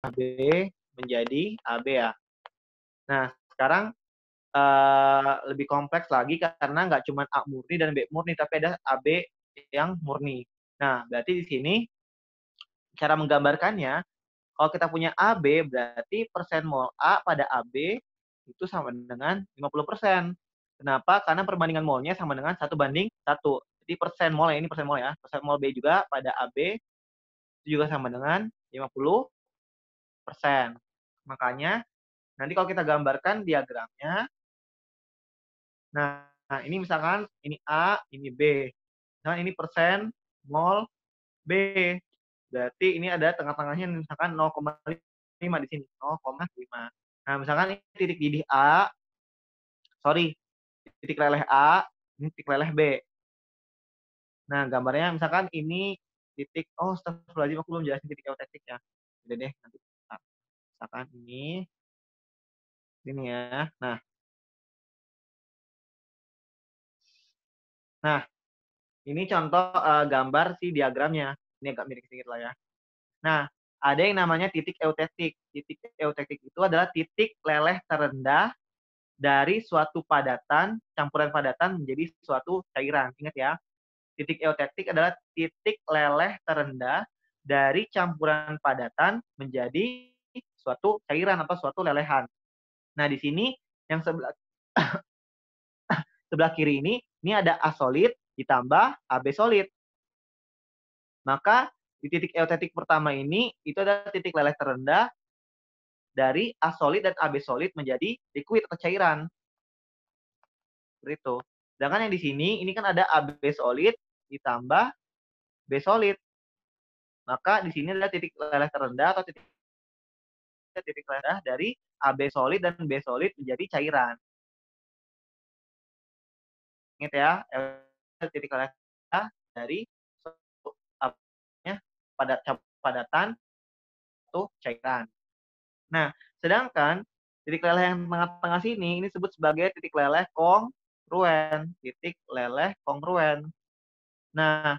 AB menjadi AB ya. Nah, sekarang lebih kompleks lagi karena nggak cuma A murni dan B murni, tapi ada AB yang murni. Nah, berarti di sini cara menggambarkannya, kalau kita punya AB, berarti persen mol A pada AB itu sama dengan 50%. Kenapa? Karena perbandingan molnya sama dengan 1:1. Jadi persen mol, ini persen mol ya. Persen mol B juga pada AB itu juga sama dengan 50%. Makanya, nanti kalau kita gambarkan diagramnya, nah ini misalkan ini A, ini B. Misalkan ini persen mol B. Berarti ini ada tengah-tengahnya misalkan 0,5 di sini, 0,5. Nah, misalkan ini titik didih A, sorry, titik leleh A, ini titik leleh B. Nah, gambarnya misalkan ini titik, oh astagfirullahaladzim, aku belum jelasin titik eutektiknya. Udah deh, nanti misalkan ini ya. Nah, ini contoh gambar si diagramnya. Ini agak miring sedikit lah ya. Nah, ada yang namanya titik eutektik. Titik eutektik itu adalah titik leleh terendah dari suatu padatan, campuran padatan menjadi suatu cairan. Ingat ya, titik eutektik adalah titik leleh terendah dari campuran padatan menjadi suatu cairan atau suatu lelehan. Nah, di sini yang sebelah kiri ini ada A solid ditambah AB solid. Maka di titik eutetik pertama ini itu adalah titik leleh terendah dari A solid dan AB solid menjadi liquid atau cairan. Seperti itu. Sedangkan yang di sini ini kan ada AB solid ditambah B solid. Maka di sini adalah titik leleh terendah atau titik leleh dari AB solid dan B solid menjadi cairan. Ingat ya, titik leleh dari padatan atau cairan. Nah, sedangkan titik leleh yang tengah-tengah sini ini disebut sebagai titik leleh kongruen. Titik leleh kongruen. Nah,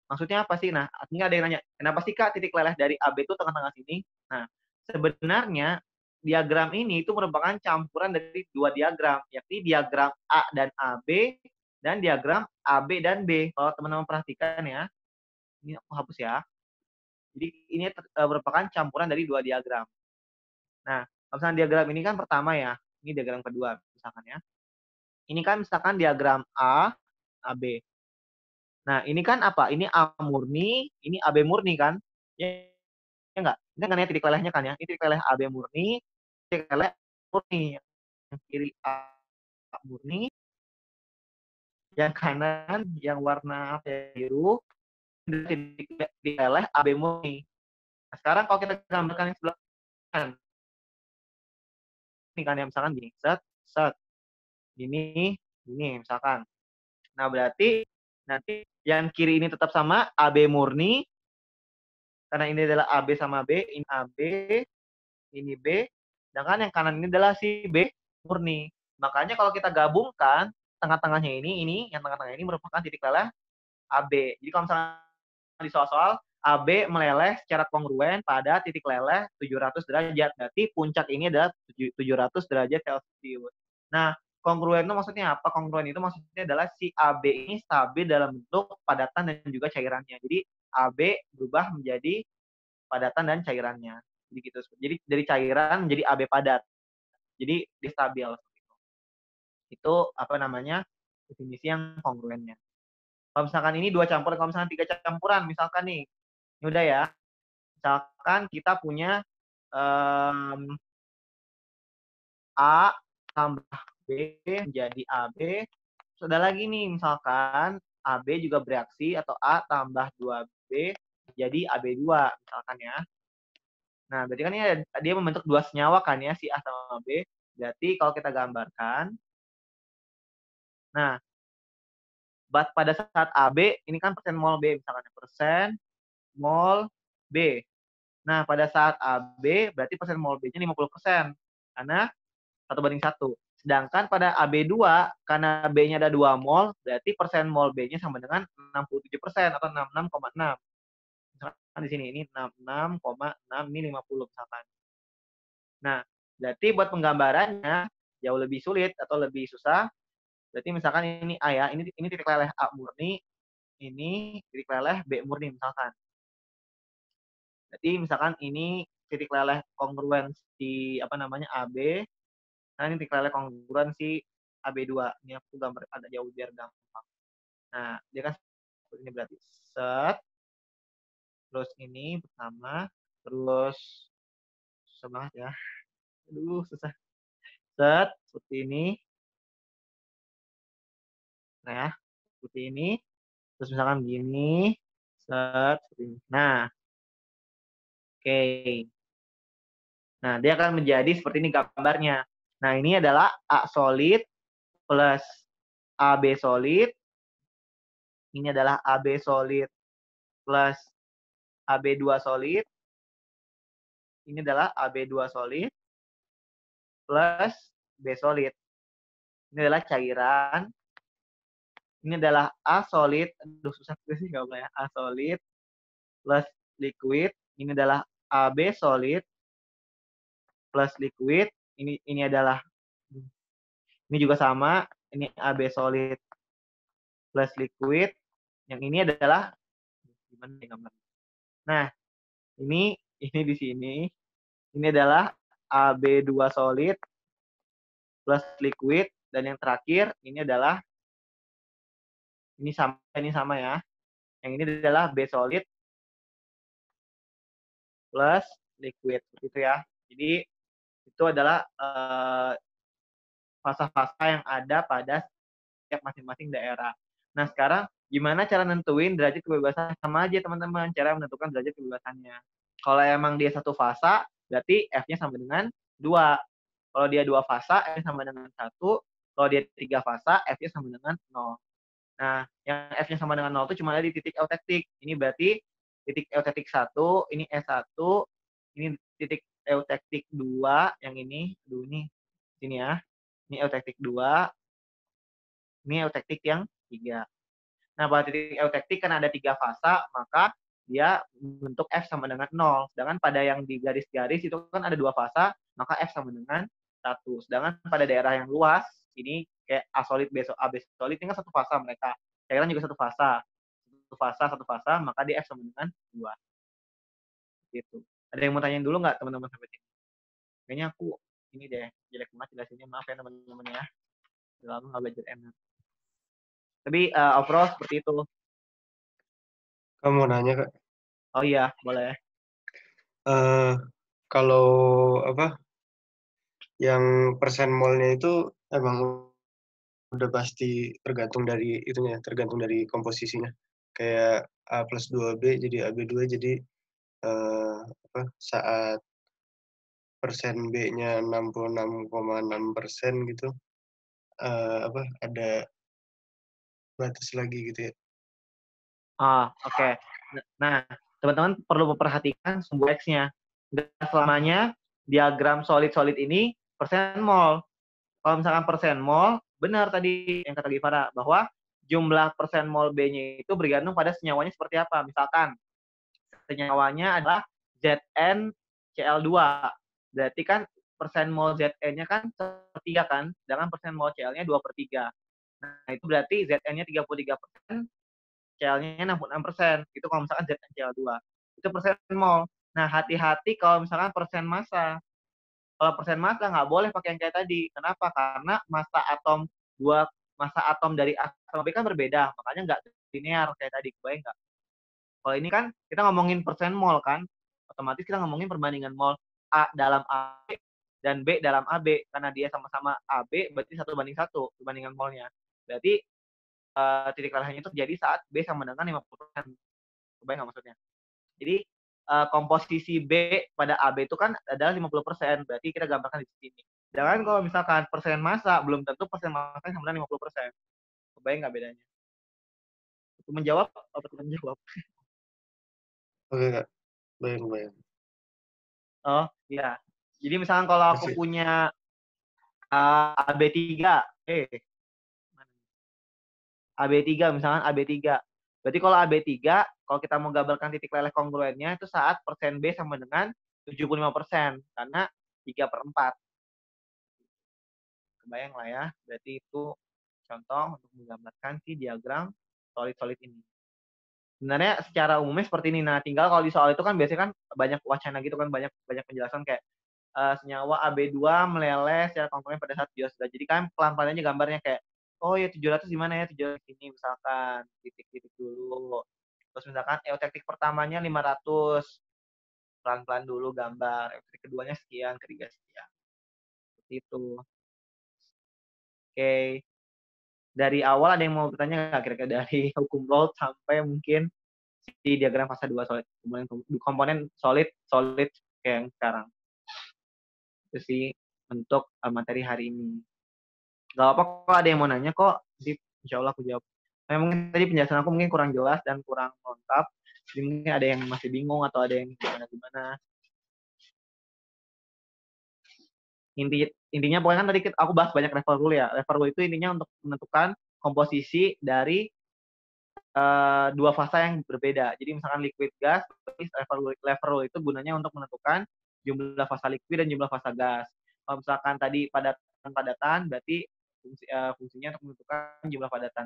maksudnya apa sih? Nah, ini ada yang nanya, kenapa sih Kak titik leleh dari AB itu tengah-tengah sini? Nah, sebenarnya diagram ini itu merupakan campuran dari dua diagram, yakni diagram A dan AB dan diagram AB dan B. Kalau teman-teman perhatikan ya, ini aku hapus ya. Jadi ini merupakan campuran dari dua diagram. Nah, kalau misalkan diagram ini kan pertama ya, ini diagram kedua misalkan ya. Ini kan misalkan diagram A, AB. Nah, ini kan apa? Ini A murni, ini AB murni kan? Ya, ya enggak? Ini kan ya titik lelehnya kan ya? Ini titik leleh AB murni, titik leleh murni. Yang kiri A murni, yang kanan yang warna biru, titik leleh AB murni. Nah, sekarang kalau kita gambarkan yang sebelah kanan, ini kan ya misalkan gini, set, set, gini, gini misalkan. Nah, berarti nanti yang kiri ini tetap sama AB murni, karena ini adalah AB sama B, ini AB, ini B, sedangkan yang kanan ini adalah si B murni. Makanya kalau kita gabungkan, tengah-tengahnya ini, yang tengah-tengah ini merupakan titik leleh AB. Jadi kalau misalnya di soal-soal, AB meleleh secara kongruen pada titik leleh 700 derajat. Berarti puncak ini adalah 700 derajat Celcius. Nah, kongruen itu maksudnya apa? Kongruen itu maksudnya adalah si AB ini stabil dalam bentuk padatan dan juga cairannya. Jadi AB berubah menjadi padatan dan cairannya. Jadi gitu. Jadi dari cairan menjadi AB padat. Jadi dia stabil. Itu apa namanya? Definisi yang kongruennya. Kalau misalkan ini dua campuran, kalau misalkan tiga campuran, misalkan nih, ini udah ya. Misalkan kita punya A tambah B menjadi AB. Sudah lagi nih, misalkan AB juga bereaksi atau A tambah 2B jadi AB2 misalkan ya. Nah, berarti kan ini dia membentuk dua senyawa kan ya, si A sama B. Berarti kalau kita gambarkan, nah, pada saat AB, ini kan persen mol B, misalkan persen mol B. Nah, pada saat AB, berarti persen mol B-nya 50%. Karena 1:1. Sedangkan pada AB2, karena B-nya ada 2 mol, berarti persen mol B-nya sama dengan 67% atau 66,6. misalkan di sini ini 66,6, ini 50 misalkan. Nah, berarti buat penggambarannya jauh lebih sulit atau lebih susah. Berarti misalkan ini A ya, ini titik leleh A murni, ini titik leleh B murni misalkan. Berarti misalkan ini titik leleh kongruensi apa namanya AB, nah ini titik leleh kongruensi AB2. Ini aku gambar agak jauh biar gampang. Nah, dia kan seperti ini berarti set, terus ini pertama, terus susah banget ya. Aduh, susah. Set, seperti ini. Nah, ya, seperti ini. Terus misalkan gini, set, seperti ini. Nah, oke. Nah, dia akan menjadi seperti ini gambarnya. Nah, ini adalah A solid plus AB solid. Ini adalah AB solid plus AB2 solid. Ini adalah AB2 solid plus B solid. Ini adalah cairan. Ini adalah A solid. Aduh, susah sih nggak boleh ya. A solid plus liquid. Ini adalah AB solid plus liquid. Ini adalah ini juga sama. Ini AB solid plus liquid. Yang ini adalah gimana ya gambar? Nah, ini di sini. Ini adalah AB2 solid plus liquid dan yang terakhir ini adalah ini sama ya. Yang ini adalah B solid plus liquid gitu ya. Jadi itu adalah fasa-fasa yang ada pada setiap masing-masing daerah. Nah, sekarang gimana cara nentuin derajat kebebasan? Sama aja teman-teman, cara menentukan derajat kebebasannya. Kalau emang dia satu fasa, berarti F-nya sama dengan 2. Kalau dia 2 fasa, F-nya sama dengan 1. Kalau dia 3 fasa, F-nya sama dengan 0. Nah, yang F-nya sama dengan 0 itu cuma ada di titik eutektik. Ini berarti titik eutektik 1, ini S1, ini titik eutektik 2, yang ini, sini ya. Ini eutektik 2, ini eutektik yang 3. Nah, pada titik eutektik kan ada 3 fasa, maka dia bentuk F sama dengan 0. Sedangkan pada yang di garis-garis itu kan ada 2 fasa, maka F sama dengan 1. Sedangkan pada daerah yang luas, ini kayak A solid, B solid, ini kan satu fasa mereka. Cairan juga satu fasa. Satu fasa, maka dia F sama dengan 2. Gitu. Ada yang mau tanyain dulu nggak teman-teman sampai sini? Kayaknya aku ini deh, jelek banget jelasinnya. Maaf ya teman-teman ya. Udah lama nggak belajar enak. Tapi overall seperti itu. Kamu mau nanya, Kak? Oh iya, boleh. Kalau apa yang persen molnya itu emang udah pasti tergantung dari komposisinya. Kayak A plus 2B jadi AB2 jadi saat persen B-nya 66,6% gitu, ada batas lagi gitu ya. Oke. Nah, teman-teman perlu memperhatikan sumbu X-nya. Nggak selamanya diagram solid-solid ini persen mol. Kalau misalkan persen mol, benar tadi yang kata Givara, bahwa jumlah persen mol B-nya itu bergantung pada senyawanya seperti apa. Misalkan, senyawanya adalah ZnCl2. Berarti kan persen mol Zn-nya kan 1/3 kan, sedangkan persen mol Cl-nya 2/3. Nah, itu berarti Zn-nya 33%, Cl-nya 66%. Itu kalau misalkan ZnCl2. Itu persen mol. Nah, hati-hati kalau misalkan persen massa. Kalau persen massa nggak boleh pakai yang kayak tadi. Kenapa? Karena massa atom dari A sama B kan berbeda. Makanya nggak linear kayak tadi. Kebayang nggak? Kalau ini kan kita ngomongin persen mol kan. Otomatis kita ngomongin perbandingan mol A dalam AB dan B dalam AB. Karena dia sama-sama AB, berarti 1:1 perbandingan molnya. Berarti titik lelehnya itu terjadi saat B sama dengan 50%. Kebayang nggak maksudnya? Jadi komposisi B pada AB itu kan adalah 50%. Berarti kita gambarkan di sini. Sedangkan kalau misalkan persen massa, belum tentu persen massa sama dengan 50%. Kebayang nggak bedanya? Untuk menjawab, apa tidak menjawab? Oke, Kak. Bayang. Oh, iya. Jadi misalkan kalau aku Masih. punya AB3, AB3 misalkan AB3. Berarti kalau AB3, Kalau kita mau gambarkan titik leleh kongruennya itu saat persen B sama dengan 75%, karena 3/4. Kebayang lah ya, berarti itu contoh untuk menggambarkan si diagram solid-solid ini. Sebenarnya secara umumnya seperti ini. Nah, tinggal kalau di soal itu kan biasanya kan banyak wacana gitu kan, banyak penjelasan kayak senyawa AB2 meleleh secara komponen pada saat geosida. Jadi kan pelan-pelan aja gambarnya kayak, oh ya 700 di mana ya? 700 ini misalkan, titik-titik dulu. Terus misalkan eutektik pertamanya 500. Pelan-pelan dulu gambar. Eutektik keduanya sekian, ketiga sekian. Seperti itu. Oke. Dari awal ada yang mau bertanya nggak kira-kira dari hukum Raoult sampai mungkin di diagram fase 2 solid, komponen solid kayak yang sekarang. Itu sih untuk materi hari ini. Gak apa kok ada yang mau nanya kok, jadi insya Allah aku jawab. Nah, mungkin tadi penjelasan aku mungkin kurang jelas dan kurang lengkap, jadi mungkin ada yang masih bingung atau ada yang gimana. Intinya pokoknya kan tadi aku bahas banyak level rule ya. Level rule itu intinya untuk menentukan komposisi dari dua fasa yang berbeda. Jadi misalkan liquid gas, level rule itu gunanya untuk menentukan jumlah fasa liquid dan jumlah fasa gas. Kalau misalkan tadi padatan, berarti fungsinya untuk menentukan jumlah padatan.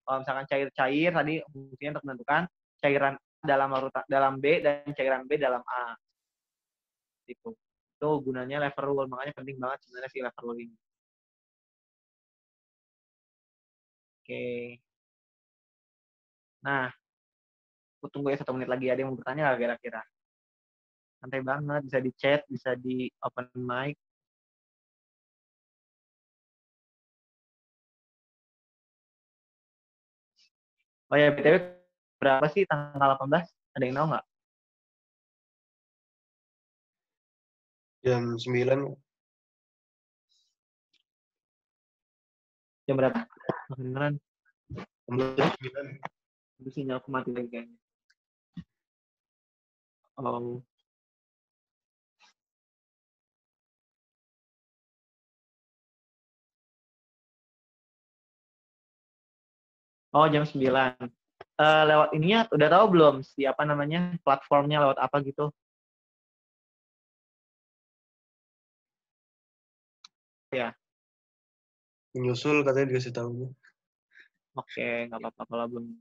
Kalau misalkan cair-cair, tadi fungsinya untuk menentukan cairan dalam B dan cairan B dalam A. Itu gunanya level rule, makanya penting banget sebenarnya si level rule ini. Oke. Nah, aku tunggu ya 1 menit lagi. Ada yang mau bertanya nggak kira-kira? Santai banget, bisa di chat, bisa di open mic. Oh ya, BTW berapa sih tanggal 18? Ada yang tahu nggak? Jam 9. Jam berapa? Beneran. Jam 9. Itu sinyal aku mati lagi kayaknya. Oh. Oh, jam 9. Lewat ininya udah tahu belum siapa namanya, platformnya lewat apa gitu? Ya. Menyusul katanya dikasih tahu. Oke, nggak apa-apa kalau belum.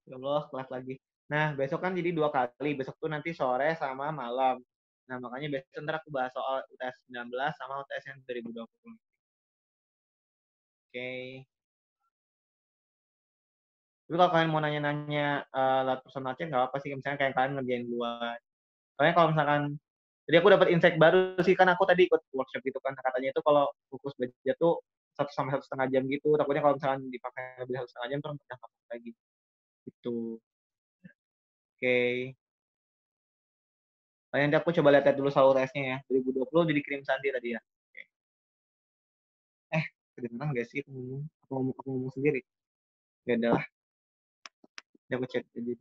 Ya Allah, kelas lagi. Nah, besok kan jadi 2 kali. Besok tuh nanti sore sama malam. Nah, makanya besok ntar aku bahas soal UTS 19 sama UTS yang 2020. Oke. Tapi kalau kalian mau nanya-nanya lewat personal chat, nggak apa sih. Misalnya kayak kalian ngerjain duluan. Soalnya kalau misalkan, jadi aku dapat insight baru sih, kan aku tadi ikut workshop gitu kan. Katanya itu kalau fokus belajar tuh 1 sampai 1,5 jam gitu. Takutnya kalau misalkan dipakai lebih 1,5 jam, terus udah nggak lagi. Gitu. Oke. Nah, nanti aku coba lihat dulu soal UTS-nya ya. 2020 jadi kirim Sandi tadi ya. Oke. Kedengeran nggak sih aku ngomong? Aku ngomong sendiri. Ya udah, aku chat aja.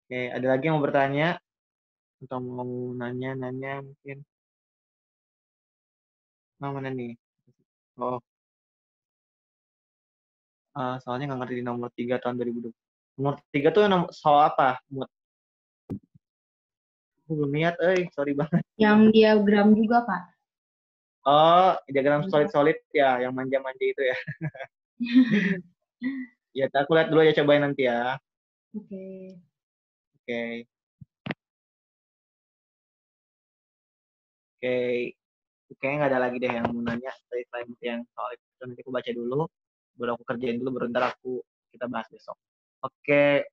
Oke, ada lagi yang mau bertanya? Atau mau nanya mungkin? Mana nih? Oh, soalnya nggak ngerti di nomor 3 tahun 2020. Nomor 3 tuh soal apa? Aku belum lihat, sorry banget. Yang diagram juga, Kak. Oh, diagram solid-solid ya, yang manja-manja itu ya. Ya, aku lihat dulu ya, cobain nanti ya. Oke. Oke. Oke. Kayaknya nggak ada lagi deh yang mau nanya selain yang soal itu. Nanti aku baca dulu, baru aku kerjain dulu, baru ntar kita bahas besok. Oke.